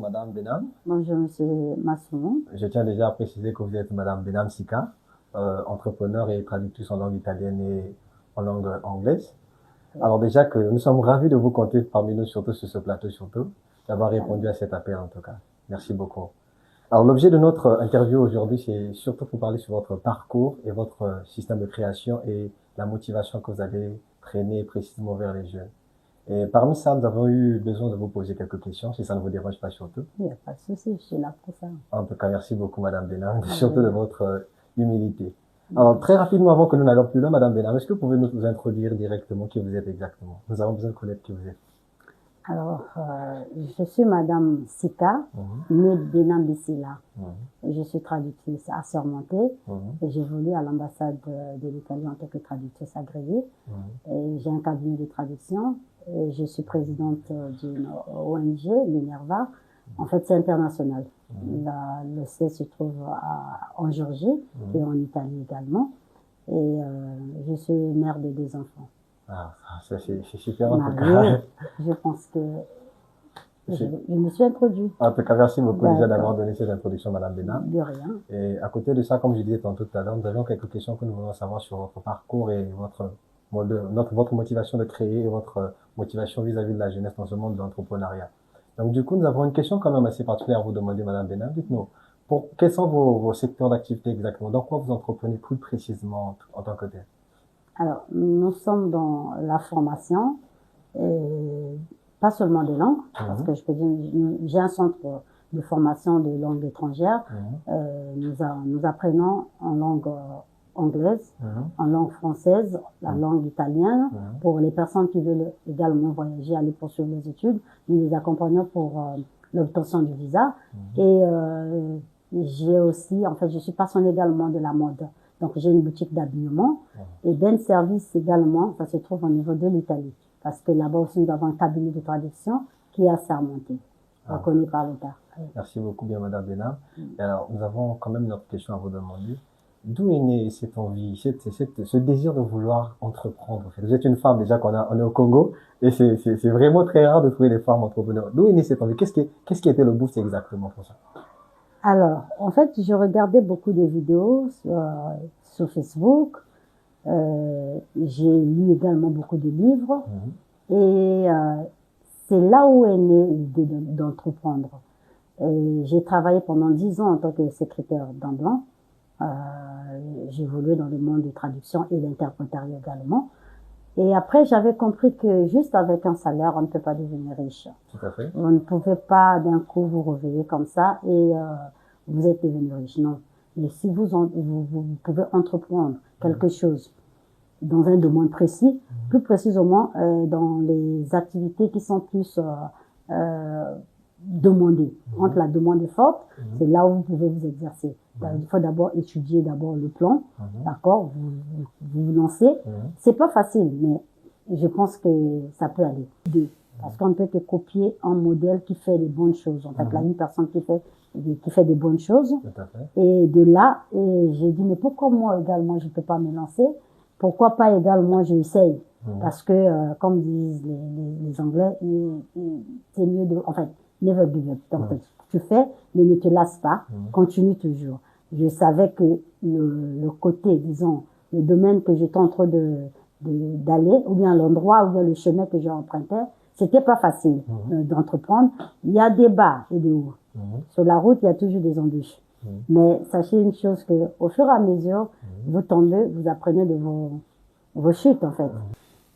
Madame Benham. Bonjour, Monsieur Massoumou. Je tiens déjà à préciser que vous êtes Madame Benham Sika, entrepreneur et traductrice en langue italienne et en langue anglaise. Alors déjà que nous sommes ravis de vous compter parmi nous, surtout sur ce plateau, surtout, d'avoir répondu à cet appel en tout cas. Merci beaucoup. Alors l'objet de notre interview aujourd'hui, c'est surtout pour parler sur votre parcours et votre système de création et la motivation que vous avez traîné précisément vers les jeunes. Et parmi ça, nous avons eu besoin de vous poser quelques questions, si ça ne vous dérange pas surtout. Il n'y a pas de souci, je suis là pour ça. En tout cas, merci beaucoup, Madame Benham, surtout de votre humilité. Alors, très rapidement, avant que nous n'allions plus loin, Madame Benham, est-ce que vous pouvez nous introduire directement qui vous êtes exactement? Nous avons besoin de connaître qui vous êtes. Alors, je suis Madame Sika, née Benham Bissila. Je suis traductrice assermentée et j'évolue à l'ambassade de l'Italie en tant que traductrice agréée. Et j'ai un cabinet de traduction. Et je suis présidente d'une ONG, l'INERVA. En fait, c'est international. Le siège se trouve en Géorgie et en Italie également. Et je suis mère de 2 enfants. Ah, c'est super en tout cas. Je pense que je me suis introduite. En tout cas, merci beaucoup déjà d'avoir donné cette introduction, Madame Benham. De rien. Et à côté de ça, comme je disais tantôt tout à l'heure, nous avions quelques questions que nous voulons savoir sur votre parcours et votre motivation de créer et votre motivation vis-à-vis de la jeunesse dans ce monde de l'entrepreneuriat. Donc du coup, nous avons une question quand même assez particulière à vous demander, Madame Benham. Dites-nous, quels sont vos secteurs d'activité exactement? Dans quoi vous entreprenez plus précisément en tant que tel? Alors, nous sommes dans la formation, pas seulement des langues, parce que je peux dire, j'ai un centre de formation de langues étrangères. Nous apprenons en langue anglaise, en langue française, la langue italienne. Pour les personnes qui veulent également voyager, aller poursuivre les études, nous les accompagnons pour l'obtention du visa. Et j'ai aussi, en fait, je suis passionnée également de la mode. Donc, j'ai une boutique d'habillement et d'un service également, ça se trouve au niveau de l'Italie. Parce que là-bas aussi, nous avons un cabinet de traduction qui est assermenté, reconnu par l'État. Merci beaucoup, bien, Madame Benham. Alors, nous avons quand même une autre question à vous demander. D'où est née cette envie, ce désir de vouloir entreprendre? En fait, vous êtes une femme, déjà on est au Congo, et c'est vraiment très rare de trouver des femmes entrepreneurs. D'où est née cette envie? Qu'est-ce qui était le boost exactement pour ça? Alors, en fait, je regardais beaucoup de vidéos sur Facebook. J'ai lu également beaucoup de livres. Et c'est là où est née l'idée d'entreprendre. J'ai travaillé pendant 10 ans en tant que secrétaire d'Amblin. J'ai évolué dans le monde de traduction et d'interprétariat également. Et après, j'avais compris que juste avec un salaire, on ne peut pas devenir riche. Tout à fait. Vous ne pouvez pas d'un coup vous réveiller comme ça et vous êtes devenu riche. Non. Mais si vous pouvez entreprendre quelque chose dans un domaine précis, plus précisément dans les activités qui sont plus demandées. Entre la demande est forte, c'est là où vous pouvez vous exercer. Il faut d'abord étudier le plan, d'accord, vous lancez. C'est pas facile, mais je pense que ça peut aller. Parce qu'on ne peut que copier un modèle qui fait les bonnes choses. En fait, là, une personne qui fait des bonnes choses. Et de là, j'ai dit, mais pourquoi moi également, je peux pas me lancer? Pourquoi pas également, j'essaye? Parce que, comme disent les Anglais, c'est mieux en fait, never give up. Donc, tu fais, mais ne te lasse pas, continue toujours. Je savais que le côté, disons, le domaine que j'étais en train d'aller, ou bien l'endroit, ou bien le chemin que j'ai emprunté, c'était pas facile d'entreprendre. Il y a des bas et des hauts. Sur la route, il y a toujours des embûches. Mais sachez une chose, que au fur et à mesure, vous tombez, vous apprenez de vos chutes, en fait.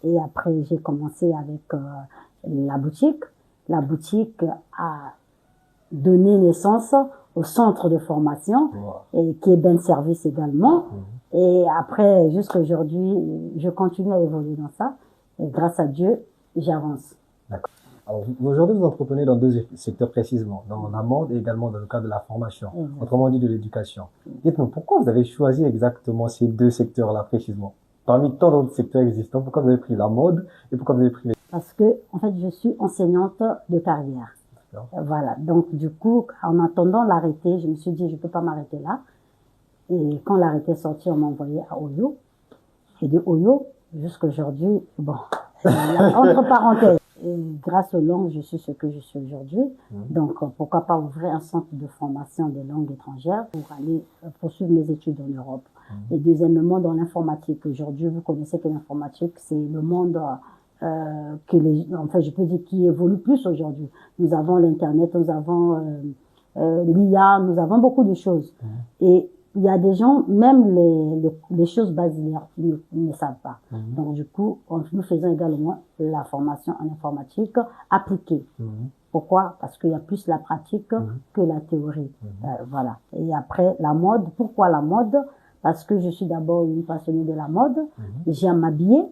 Et après, j'ai commencé avec la boutique. La boutique a donné naissance au centre de formation, et qui est Ben Service également. Et après, jusqu'à aujourd'hui, je continue à évoluer dans ça. Et grâce à Dieu, j'avance. D'accord. Alors, aujourd'hui, vous entreprenez dans 2 secteurs précisément, dans la mode et également dans le cadre de la formation, autrement dit de l'éducation. Dites-nous, pourquoi vous avez choisi exactement ces 2 secteurs-là précisément? Parmi tant d'autres secteurs existants, pourquoi vous avez pris la mode et pourquoi vous avez pris Parce que, en fait, je suis enseignante de carrière. Voilà. Donc, du coup, en attendant l'arrêté, je me suis dit, je peux pas m'arrêter là. Et quand l'arrêté est sorti, on m'a envoyé à Oyo. Et de Oyo, jusqu'aujourd'hui, bon, entre parenthèses, grâce aux langues, je suis ce que je suis aujourd'hui. Donc, pourquoi pas ouvrir un centre de formation des langues étrangères pour aller poursuivre mes études en Europe. Et deuxièmement, dans l'informatique. Aujourd'hui, vous connaissez que l'informatique, c'est le monde enfin, je peux dire qui évolue plus aujourd'hui. Nous avons l'Internet, nous avons l'IA, nous avons beaucoup de choses. Et il y a des gens, même les choses basiques, ils ne savent pas. Donc, du coup, nous faisons également la formation en informatique appliquée. Pourquoi? Parce qu'il y a plus la pratique que la théorie. Voilà. Et après, la mode. Pourquoi la mode? Parce que je suis d'abord une passionnée de la mode. J'aime m'habiller.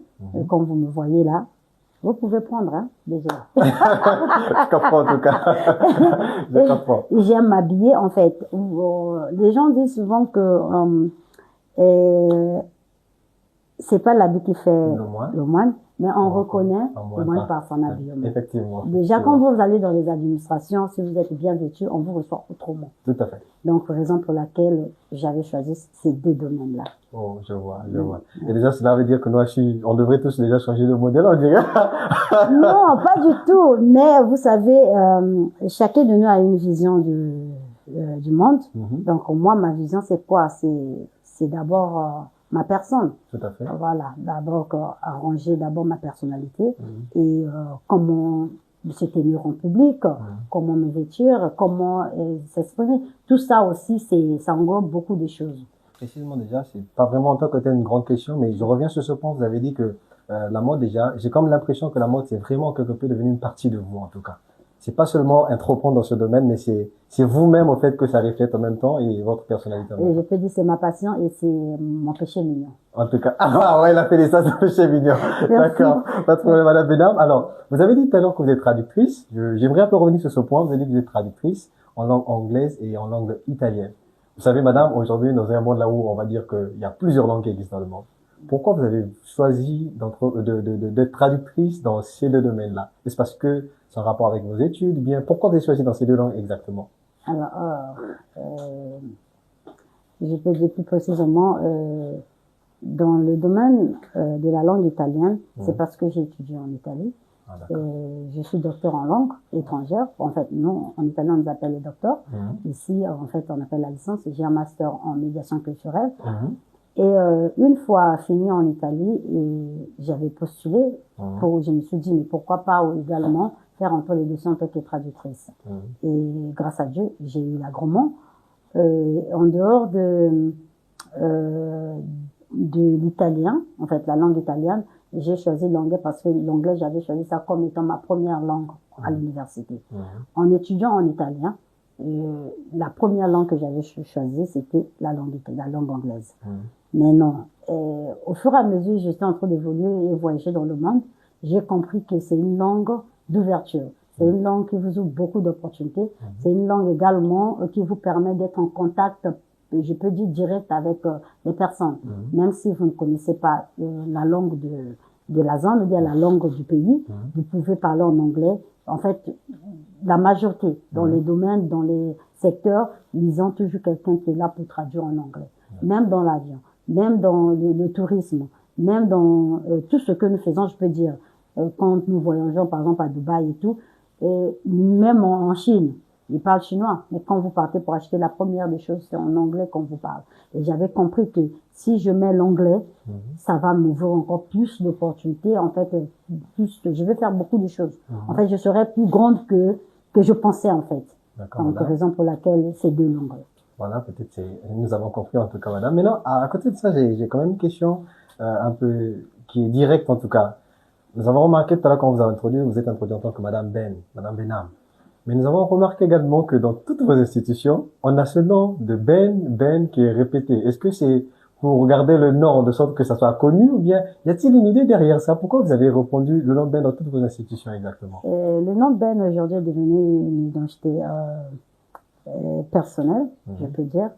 Comme vous me voyez là, vous pouvez prendre, hein, déjà. Je comprends en tout cas. Je comprends. J'aime m'habiller, en fait. Les gens disent souvent que c'est pas l'habit qui fait le moine, mais on reconnaît le moine par son habillement. Effectivement. Déjà, quand vous allez dans les administrations, si vous êtes bien vêtu, on vous reçoit autrement. Tout à fait. Donc, raison pour laquelle j'avais choisi ces deux domaines-là. Oh, je vois. Et déjà, cela veut dire que nous, on devrait tous déjà changer de modèle, on dirait. Non, pas du tout. Mais vous savez, chacun de nous a une vision du monde. Donc, moi, ma vision, c'est quoi? C'est d'abord ma personne. Tout à fait. Voilà. D'abord, arranger d'abord ma personnalité et comment se tenir en public, comment me vêtir, comment s'exprimer. Tout ça aussi, ça englobe beaucoup de choses. Précisément déjà, c'est pas vraiment en tant que telle une grande question, mais je reviens sur ce point. Vous avez dit que la mode déjà, j'ai comme l'impression que la mode c'est vraiment quelque peu devenu une partie de vous en tout cas. C'est pas seulement entreprendre dans ce domaine, mais c'est vous-même au fait que ça reflète en même temps et votre personnalité. Et je peux dire c'est ma passion et c'est mon péché mignon. En tout cas, ah ouais, il a fait ça, c'est péché mignon. D'accord, pas de problème, Madame Benham. Alors, vous avez dit tout à l'heure que vous êtes traductrice. J'aimerais un peu revenir sur ce point. Vous avez dit que vous êtes traductrice en langue anglaise et en langue italienne. Vous savez, madame, aujourd'hui, dans un monde là où on va dire qu'il y a plusieurs langues qui existent dans le monde, pourquoi vous avez choisi d'être traductrice dans ces deux domaines-là? Est-ce parce que c'est en rapport avec vos études? Bien, pourquoi vous avez choisi dans ces deux langues exactement? Alors, je peux dire plus précisément, dans le domaine de la langue italienne, c'est parce que j'ai étudié en Italie. Je suis docteur en langue étrangère. En fait, non, en italien, on nous appelle les docteurs. Ici, en fait, on appelle la licence. J'ai un master en médiation culturelle. Et une fois fini en Italie, j'avais postulé je me suis dit, mais pourquoi pas également faire un peu les dossiers en tant que traductrice. Et grâce à Dieu, j'ai eu l'agrément. En dehors de l'italien, en fait, la langue italienne, j'ai choisi l'anglais parce que l'anglais, j'avais choisi ça comme étant ma première langue à l'université. En étudiant en italien, la première langue que j'avais choisie, c'était la langue anglaise. Mais non, au fur et à mesure, j'étais en train d'évoluer et voyager dans le monde, j'ai compris que c'est une langue d'ouverture. C'est une langue qui vous ouvre beaucoup d'opportunités. C'est une langue également qui vous permet d'être en contact, je peux dire direct avec les personnes. Même si vous ne connaissez pas la langue de la zone, ou bien la langue du pays, vous pouvez parler en anglais. En fait, la majorité, dans les domaines, dans les secteurs, ils ont toujours quelqu'un qui est là pour traduire en anglais. Même dans l'avion, même dans le tourisme, même dans tout ce que nous faisons, je peux dire, quand nous voyageons par exemple à Dubaï et tout, même en Chine, ils parlent chinois, mais quand vous partez pour acheter, la première des choses, c'est en anglais qu'on vous parle. Et j'avais compris que si je mets l'anglais, ça va m'ouvrir encore plus d'opportunités. En fait, je vais faire beaucoup de choses. En fait, je serai plus grande que je pensais, en fait. Donc, raison pour laquelle c'est deux langues. Voilà, peut-être nous avons compris en tout cas, madame. Maintenant, à côté de ça, j'ai quand même une question un peu qui est directe en tout cas. Nous avons remarqué tout à l'heure quand vous êtes introduit en tant que madame Benham. Mais nous avons remarqué également que dans toutes vos institutions, on a ce nom de Ben qui est répété. Est-ce que c'est pour regarder le nom de sorte que ça soit connu ou bien y a-t-il une idée derrière ça? Pourquoi vous avez répondu le nom Ben dans toutes vos institutions exactement? Le nom Ben aujourd'hui est devenu une identité personnelle, je peux dire,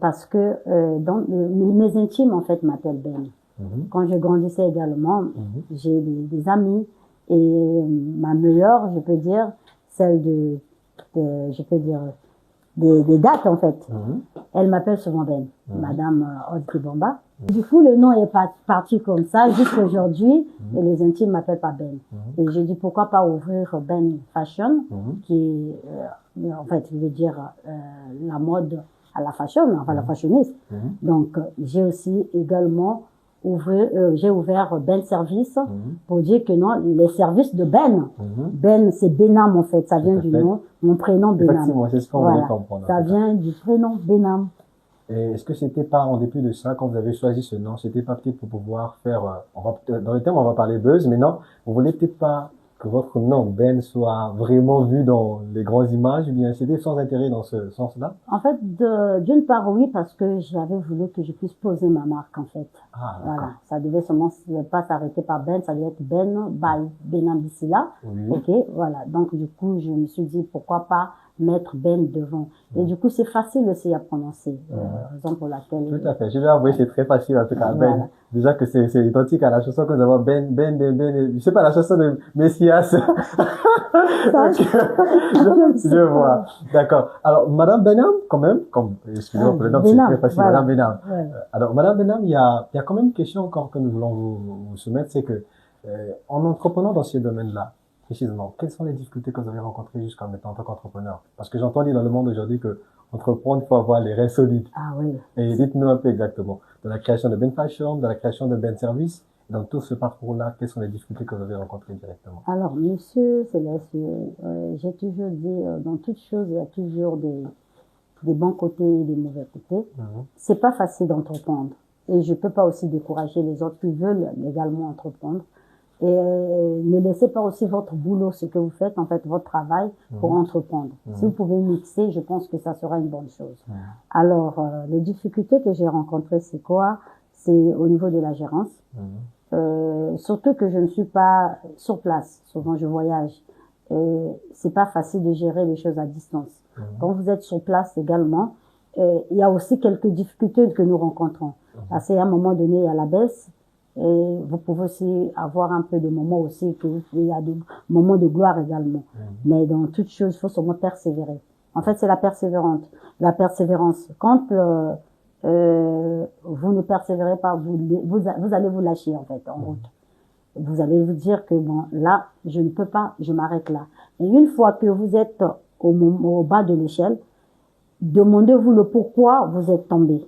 parce que mes intimes en fait m'appellent Ben. Quand je grandissais également, j'ai des amis et ma meilleure, je peux dire, celle je peux dire, des dates, en fait. Elle m'appelle souvent Ben, Madame Aude Kibomba. Du coup, le nom est parti comme ça jusqu'à aujourd'hui, et les intimes m'appellent pas Ben. Et j'ai dit pourquoi pas ouvrir Ben Fashion, qui est, en fait, je veux dire, la mode à la fashion, enfin la fashioniste. Donc, j'ai aussi également j'ai ouvert Ben Service pour dire que non, les services de Ben. Ben, c'est Benam en fait, ça vient du nom, mon prénom Benam. Effectivement, c'est ce qu'on voulait comprendre. Ça vient du prénom Benam. Et est-ce que c'était pas, en dépit de ça, quand vous avez choisi ce nom, c'était pas peut-être pour pouvoir faire, dans le terme, on va parler buzz, mais non, vous voulez peut-être pas que votre nom, Ben, soit vraiment vu dans les grandes images, ou bien c'était sans intérêt dans ce sens-là? En fait, d'une part, oui, parce que j'avais voulu que je puisse poser ma marque, en fait. Ah, voilà. Ça devait seulement pas s'arrêter par Ben, ça devait être Ben by Benam Bissila. Oui. Ok, voilà. Donc, du coup, je me suis dit, pourquoi pas mettre Ben devant. Et du coup, c'est facile aussi à prononcer. Raison pour laquelle. Tout à fait. Je vais avouer, c'est très facile, en tout cas. Voilà. Ben. Déjà que c'est identique à la chanson que nous avons, je sais pas, la chanson de Messias. Je vois. D'accord. Alors, Madame Benam, quand même, excusez-moi pour le nom, c'est très facile. Voilà. Madame Benam. Ouais. Alors, Madame Benam, il y a quand même une question encore que nous voulons vous soumettre, c'est que, en entreprenant dans ce domaine-là, précisément, quelles sont les difficultés que vous avez rencontrées jusqu'à maintenant en tant qu'entrepreneur? Parce que j'entends dire dans le monde aujourd'hui que entreprendre, il faut avoir les reins solides. Ah oui. Et dites-nous un peu exactement, dans la création de Ben Fashion, dans la création de Ben Service, dans tout ce parcours-là, quelles sont les difficultés que vous avez rencontrées directement? Alors, monsieur Céleste, j'ai toujours dit, dans toute chose, il y a toujours des bons côtés et des mauvais côtés. C'est pas facile d'entreprendre. Et je peux pas aussi décourager les autres qui veulent également entreprendre. Et ne laissez pas aussi votre boulot, ce que vous faites, en fait, votre travail, pour entreprendre. Si vous pouvez mixer, je pense que ça sera une bonne chose. Alors, les difficultés que j'ai rencontrées, c'est quoi? C'est au niveau de la gérance. Surtout que je ne suis pas sur place. Souvent, je voyage. C'est pas facile de gérer les choses à distance. Quand vous êtes sur place également, il y a aussi quelques difficultés que nous rencontrons. Parce qu'à un moment donné, il y a la baisse. Et vous pouvez aussi avoir un peu de moments aussi, il y a des moments de gloire également. Mais dans toute chose, il faut seulement persévérer. En fait, c'est la persévérance. Quand vous ne persévérez pas, vous allez vous lâcher en fait en route. Vous allez vous dire que bon, là, je ne peux pas, je m'arrête là. Et une fois que vous êtes au bas de l'échelle, demandez-vous le pourquoi vous êtes tombé.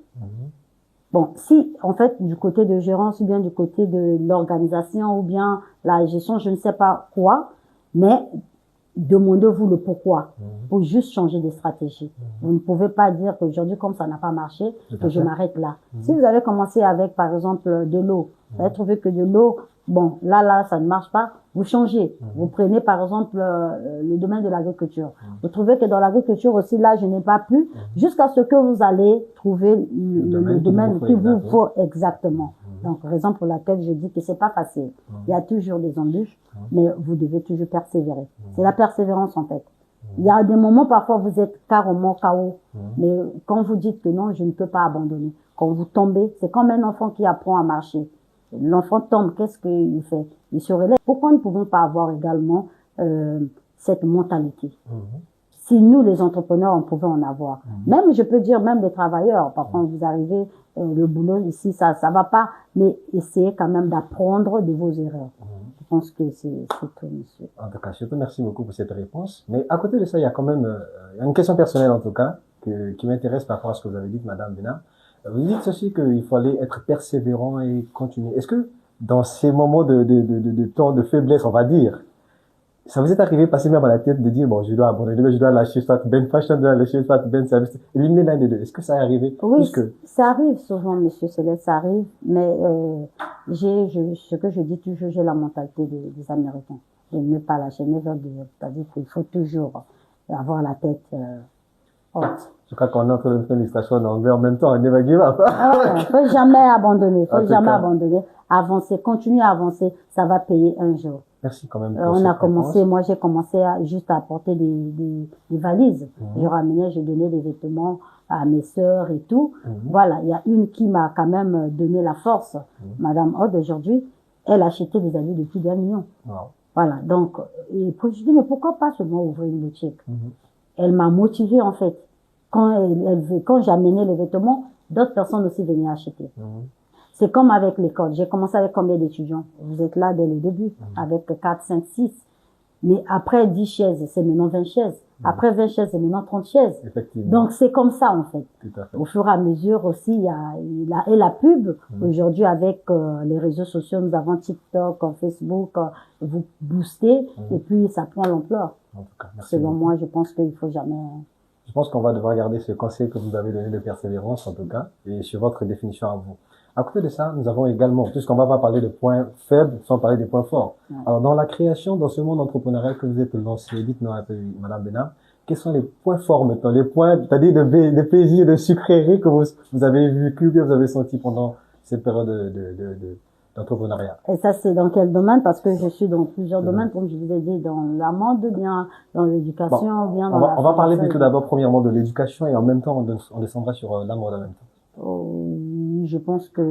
Bon, si, en fait, du côté de gérance, ou bien du côté de l'organisation, ou bien la gestion, je ne sais pas quoi, mais demandez-vous le pourquoi, pour juste changer de stratégie. Vous ne pouvez pas dire qu'aujourd'hui, comme ça n'a pas marché, que je m'arrête là. Si vous avez commencé avec, par exemple, de l'eau, vous avez trouvé que de l'eau, bon, là, ça ne marche pas, vous changez. Vous prenez, par exemple, le domaine de l'agriculture. Vous trouvez que dans l'agriculture aussi, là, je n'ai pas pu, jusqu'à ce que vous allez trouver le domaine qu'il vous faut exactement. Donc, raison pour laquelle je dis que c'est pas facile. Il y a toujours des embûches, mais vous devez toujours persévérer. C'est la persévérance, en fait. Il y a des moments, parfois, vous êtes carrément KO. Mais quand vous dites que non, je ne peux pas abandonner. Quand vous tombez, c'est comme un enfant qui apprend à marcher. L'enfant tombe, qu'est-ce qu'il fait? Il se relève. Pourquoi ne pouvons pas avoir également cette mentalité? Si nous, les entrepreneurs, on pouvait en avoir. Même, je peux dire, même les travailleurs, parfois, vous arrivez, le boulot ici, ça va pas, mais essayez quand même d'apprendre de vos erreurs. Je pense que c'est tout, monsieur. En tout cas, surtout, merci beaucoup pour cette réponse. Mais à côté de ça, il y a quand même une question personnelle, en tout cas, qui m'intéresse par rapport à ce que vous avez dit, Madame Benam. Vous dites aussi qu'il fallait être persévérant et continuer. Est-ce que dans ces moments de temps de faiblesse, on va dire, ça vous est arrivé passer même à la tête de dire, bon, je dois abandonner, je dois lâcher, soit Ben Fashion, je dois lâcher, soit Ben Service, éliminer l'un des deux. Est-ce que ça est arrivé? Oui, ça arrive souvent, monsieur Céleste, ça arrive, mais ce que je dis toujours, j'ai la mentalité des Américains. De ne pas lâcher, never give up. C'est-à-dire qu'il faut toujours avoir la tête haute. Je crois qu'on est en train de faire l'illustration en anglais en même temps, never give up. Faut jamais abandonner, faut jamais abandonner. Avancer, continuer à avancer, ça va payer un jour. Merci quand même. On a commencé, moi j'ai commencé juste à apporter des valises. Je ramenais, je donnais des vêtements à mes sœurs et tout. Voilà, il y a une qui m'a quand même donné la force. Madame Aude, aujourd'hui, elle achetait des habits de plus d'1 million. Voilà, donc, et puis je dis, mais pourquoi pas seulement ouvrir une boutique? Elle m'a motivée en fait. quand j'amenais les vêtements, d'autres personnes aussi venaient acheter. C'est comme avec l'école. J'ai commencé avec combien d'étudiants? Vous êtes là dès le début, avec 4, 5, 6. Mais après 10 chaises, c'est maintenant 20 chaises. Après 20 chaises, c'est maintenant 30 chaises. Effectivement. Donc, c'est comme ça, en fait. Tout à fait. Au fur et à mesure aussi, il y a la pub. Aujourd'hui, avec les réseaux sociaux, nous avons TikTok, Facebook, vous boostez, et puis ça prend l'ampleur. En tout cas, merci Selon beaucoup. moi, je pense qu'il faut jamais... Je pense qu'on va devoir garder ce conseil que vous avez donné de persévérance, en tout cas, et sur votre définition à vous. À côté de ça, nous avons également, puisqu'on va pas parler de points faibles sans parler des points forts. Alors, dans la création, dans ce monde entrepreneurial que vous êtes lancé, dites-nous un peu, Madame Benham, quels sont les points forts maintenant, les points, c'est-à-dire de plaisir, de sucrerie que vous avez vécu, que vous avez senti pendant cette période d'entrepreneuriat? Et ça, c'est dans quel domaine? Parce que je suis dans plusieurs domaines, comme je vous ai dit, dans la mode, bien dans l'éducation, bien dans on va parler plutôt d'abord, premièrement, de l'éducation, et en même temps, on descendra sur la mode en même temps. Je pense que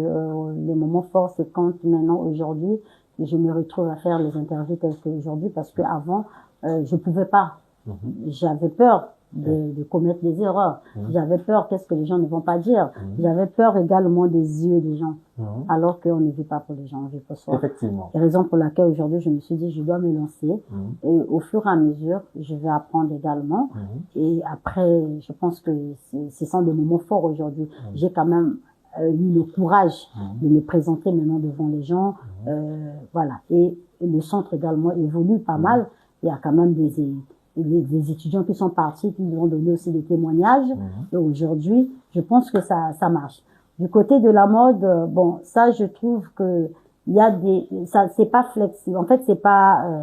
les moments forts, c'est quand maintenant, aujourd'hui, je me retrouve à faire les interviews telles qu'aujourd'hui, parce que avant, je pouvais pas. J'avais peur de commettre des erreurs. J'avais peur, qu'est-ce que les gens ne vont pas dire. J'avais peur également des yeux des gens. Alors qu'on ne vit pas pour les gens, on vit pour soi. Effectivement. La raison pour laquelle aujourd'hui je me suis dit je dois me lancer. Et au fur et à mesure, je vais apprendre également. Et après, je pense que ce sont des moments forts aujourd'hui. J'ai quand même eu le courage de me présenter maintenant devant les gens. Voilà. Et le centre également évolue pas mal. Il y a quand même des étudiants qui sont partis, qui nous ont donné aussi des témoignages. Et aujourd'hui, je pense que ça marche. Du côté de la mode, bon, ça, je trouve que il y a ça, c'est pas flexible. En fait, c'est pas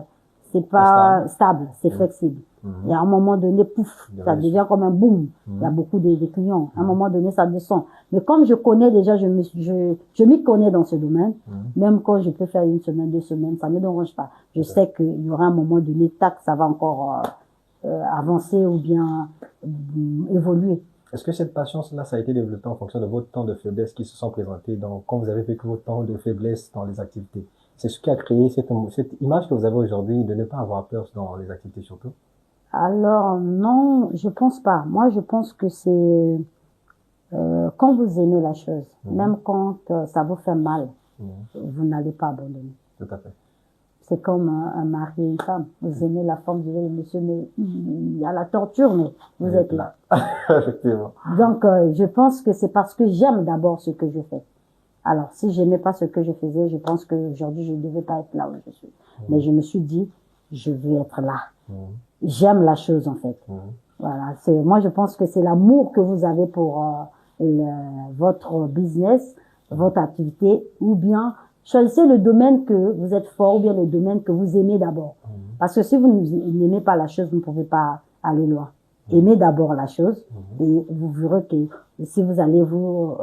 stable, c'est flexible. Il y a un moment donné, pouf, ça devient comme un boom. Il y a beaucoup de clients. À un moment donné, ça descend. Mais comme je connais déjà, je m'y connais dans ce domaine. Même quand je peux faire 1 semaine, 2 semaines, ça me dérange pas. Je sais qu'il y aura un moment donné, tac, ça va encore avancer ou bien évoluer. Est-ce que cette patience-là, ça a été développée en fonction de votre temps de faiblesse qui se sont présentés quand vous avez vécu votre temps de faiblesse dans les activités? C'est ce qui a créé cette image que vous avez aujourd'hui de ne pas avoir peur dans les activités surtout? Alors, non, je pense pas. Moi, je pense que c'est quand vous aimez la chose, même quand ça vous fait mal, vous n'allez pas abandonner. Tout à fait. C'est comme un mari et une femme. Vous aimez la femme, vous dites, monsieur, mais il y a la torture, mais vous êtes là. Effectivement. Donc, je pense que c'est parce que j'aime d'abord ce que je fais. Alors, si j'aimais pas ce que je faisais, je pense qu'aujourd'hui, je ne devais pas être là où je suis. Mais je me suis dit, je veux être là. J'aime la chose, en fait. Voilà. Moi, je pense que c'est l'amour que vous avez pour votre business, votre activité, ou bien choisissez le domaine que vous êtes fort, ou bien le domaine que vous aimez d'abord. Parce que si vous n'aimez pas la chose, vous ne pouvez pas aller loin. Aimez d'abord la chose, et vous verrez que si vous allez vous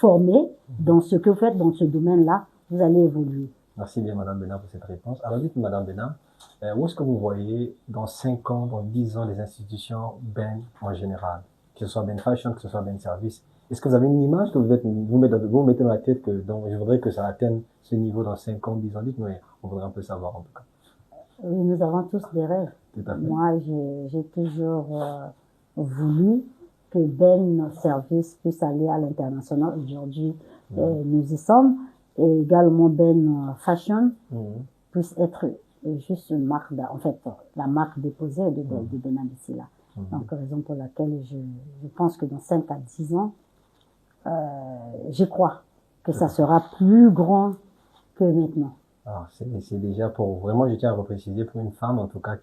former dans ce que vous faites dans ce domaine-là, vous allez évoluer. Merci bien, Madame Benham, pour cette réponse. Alors, dites-moi, Madame Benham, où est-ce que vous voyez dans 5 ans, dans 10 ans, les institutions Ben en général? Que ce soit Ben Fashion, que ce soit Ben Service. Est-ce que vous avez une image que vous mettez dans la tête je voudrais que ça atteigne ce niveau dans 5 ans, 10 ans? Dites-moi, on voudrait un peu savoir, en tout cas. Oui, nous avons tous des rêves. Tout à fait. Moi, j'ai toujours voulu que Ben Service puisse aller à l'international. Aujourd'hui, nous y sommes. Et également Ben Fashion puisse être juste une marque, en fait, la marque déposée de Ben ici là. Donc, raison pour laquelle je pense que dans 5 à 10 ans, je crois que ça sera plus grand que maintenant. Alors, c'est déjà vraiment, je tiens à vous préciser, pour une femme, en tout cas,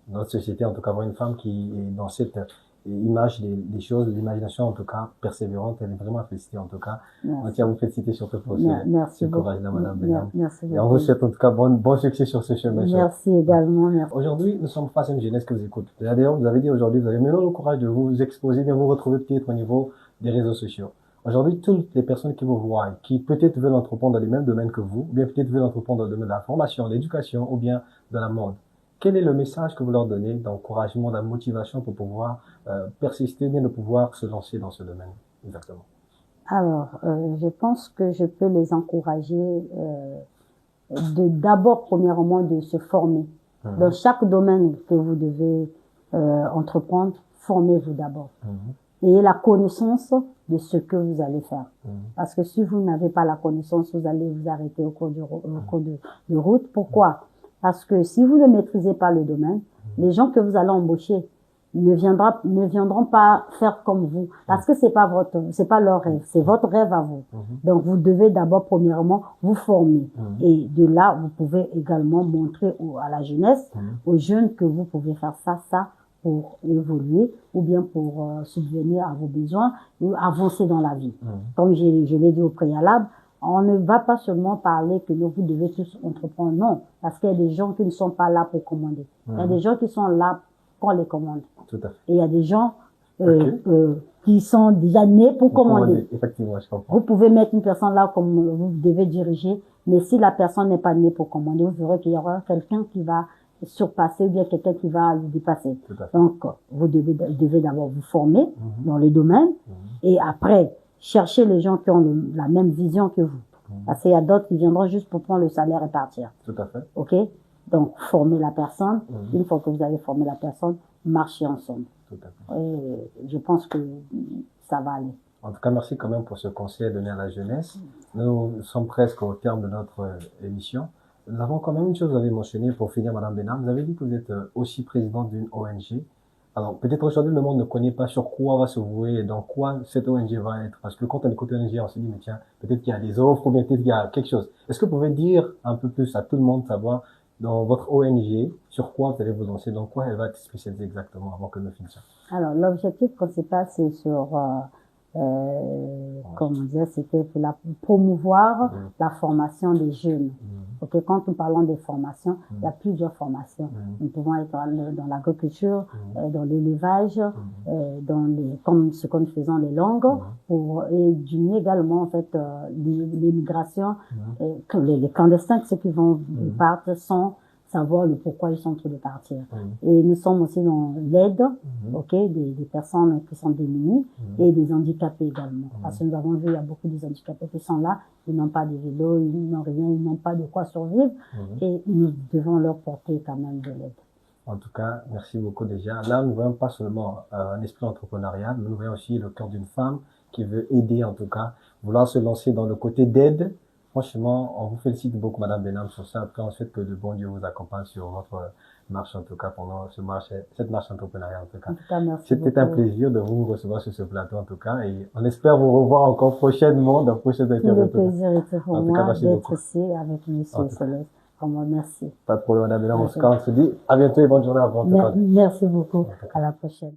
dans notre société, en tout cas, pour une femme qui est dans cette image des choses, l'imagination, en tout cas, persévérante, elle est vraiment félicitée, en tout cas. Merci. On tient à vous féliciter surtout pour ce courage-là, Madame Benham. Merci beaucoup. Et on vous souhaite, en tout cas, bon succès sur ce chemin. Merci également, merci. Aujourd'hui, nous sommes face à une jeunesse qui vous écoute. D'ailleurs, vous avez dit aujourd'hui, vous avez maintenant le courage de vous exposer, de vous retrouver peut-être au niveau des réseaux sociaux. Aujourd'hui, toutes les personnes qui vous voient, qui peut-être veulent entreprendre dans les mêmes domaines que vous, ou bien peut-être veulent entreprendre dans le domaine de la formation, de l'éducation, ou bien de la mode, quel est le message que vous leur donnez d'encouragement, de motivation pour pouvoir persister, bien de pouvoir se lancer dans ce domaine? Exactement. Alors, je pense que je peux les encourager d'abord, premièrement, de se former. Dans chaque domaine que vous devez entreprendre, formez-vous d'abord. ayez la connaissance de ce que vous allez faire. Parce que si vous n'avez pas la connaissance, vous allez vous arrêter au cours de route. Pourquoi? Parce que si vous ne maîtrisez pas le domaine, les gens que vous allez embaucher ne viendront pas faire comme vous. Parce que c'est pas leur rêve, c'est votre rêve à vous. Donc, vous devez d'abord, premièrement, vous former. Et de là, vous pouvez également montrer à la jeunesse, aux jeunes, que vous pouvez faire ça, pour évoluer ou bien pour subvenir à vos besoins ou avancer dans la vie. Comme je l'ai dit au préalable, on ne va pas seulement parler que vous devez tous entreprendre, non, parce qu'il y a des gens qui ne sont pas là pour commander. Il y a des gens qui sont là pour les commander. Tout à fait. Et il y a des gens qui sont déjà nés pour commander. Effectivement, je comprends. Vous pouvez mettre une personne là comme vous devez diriger, mais si la personne n'est pas née pour commander, vous verrez qu'il y aura quelqu'un qui va surpasser ou bien quelqu'un qui va le dépasser. Donc, vous devez d'abord vous former dans le domaine et après, chercher les gens qui ont la même vision que vous. Parce qu'il y a d'autres qui viendront juste pour prendre le salaire et partir. Tout à fait. OK? Donc, formez la personne. Une fois que vous avez formé la personne, marchez ensemble. Tout à fait. Et je pense que ça va aller. En tout cas, merci quand même pour ce conseil donné à la jeunesse. Nous sommes presque au terme de notre émission. Nous avons quand même une chose que vous avez mentionnée pour finir, Madame Benham. Vous avez dit que vous êtes aussi présidente d'une ONG. Alors, peut-être aujourd'hui, le monde ne connaît pas sur quoi va se vouer et dans quoi cette ONG va être. Parce que quand on écoute ONG, on se dit, mais tiens, peut-être qu'il y a des offres ou bien peut-être qu'il y a quelque chose. Est-ce que vous pouvez dire un peu plus à tout le monde, savoir, dans votre ONG, sur quoi vous allez vous lancer, dans quoi elle va être spécialisée exactement avant que nous finissions? Alors, l'objectif principal, c'est sur comment dire, c'était pour promouvoir la formation des jeunes. Ok, quand nous parlons des formations, il y a plusieurs formations. Nous pouvons être dans l'agriculture, dans l'élevage, comme ce que nous faisons les langues, et d'une également en fait l'immigration, que les clandestins, ceux qui vont partir sans savoir le pourquoi ils sont en train de partir. Et nous sommes aussi dans l'aide, ok, des personnes qui sont démunies et des handicapés également. Parce que nous avons vu, il y a beaucoup de handicapés qui sont là, ils n'ont pas de vélo, ils n'ont rien, ils n'ont pas de quoi survivre, et nous devons leur porter quand même de l'aide. En tout cas, merci beaucoup déjà. Là, nous ne voyons pas seulement un esprit entrepreneurial, mais nous voyons aussi le cœur d'une femme qui veut aider, en tout cas, vouloir se lancer dans le côté d'aide. Franchement, on vous félicite beaucoup, Madame Benham, sur ça. En tout cas, on souhaite que le bon Dieu vous accompagne sur votre marche, en tout cas, pendant cette marche entrepreneuriale, en tout cas. En tout cas, merci. C'était un plaisir de vous recevoir sur ce plateau, en tout cas, et on espère vous revoir encore prochainement dans prochaines interviews. Tout le plaisir était pour moi d'être ici avec Monsieur Céleste. Vraiment, merci. Pas de problème, Madame Benham. En tout cas, on se dit à bientôt et bonne journée à vous. Merci beaucoup. À la prochaine.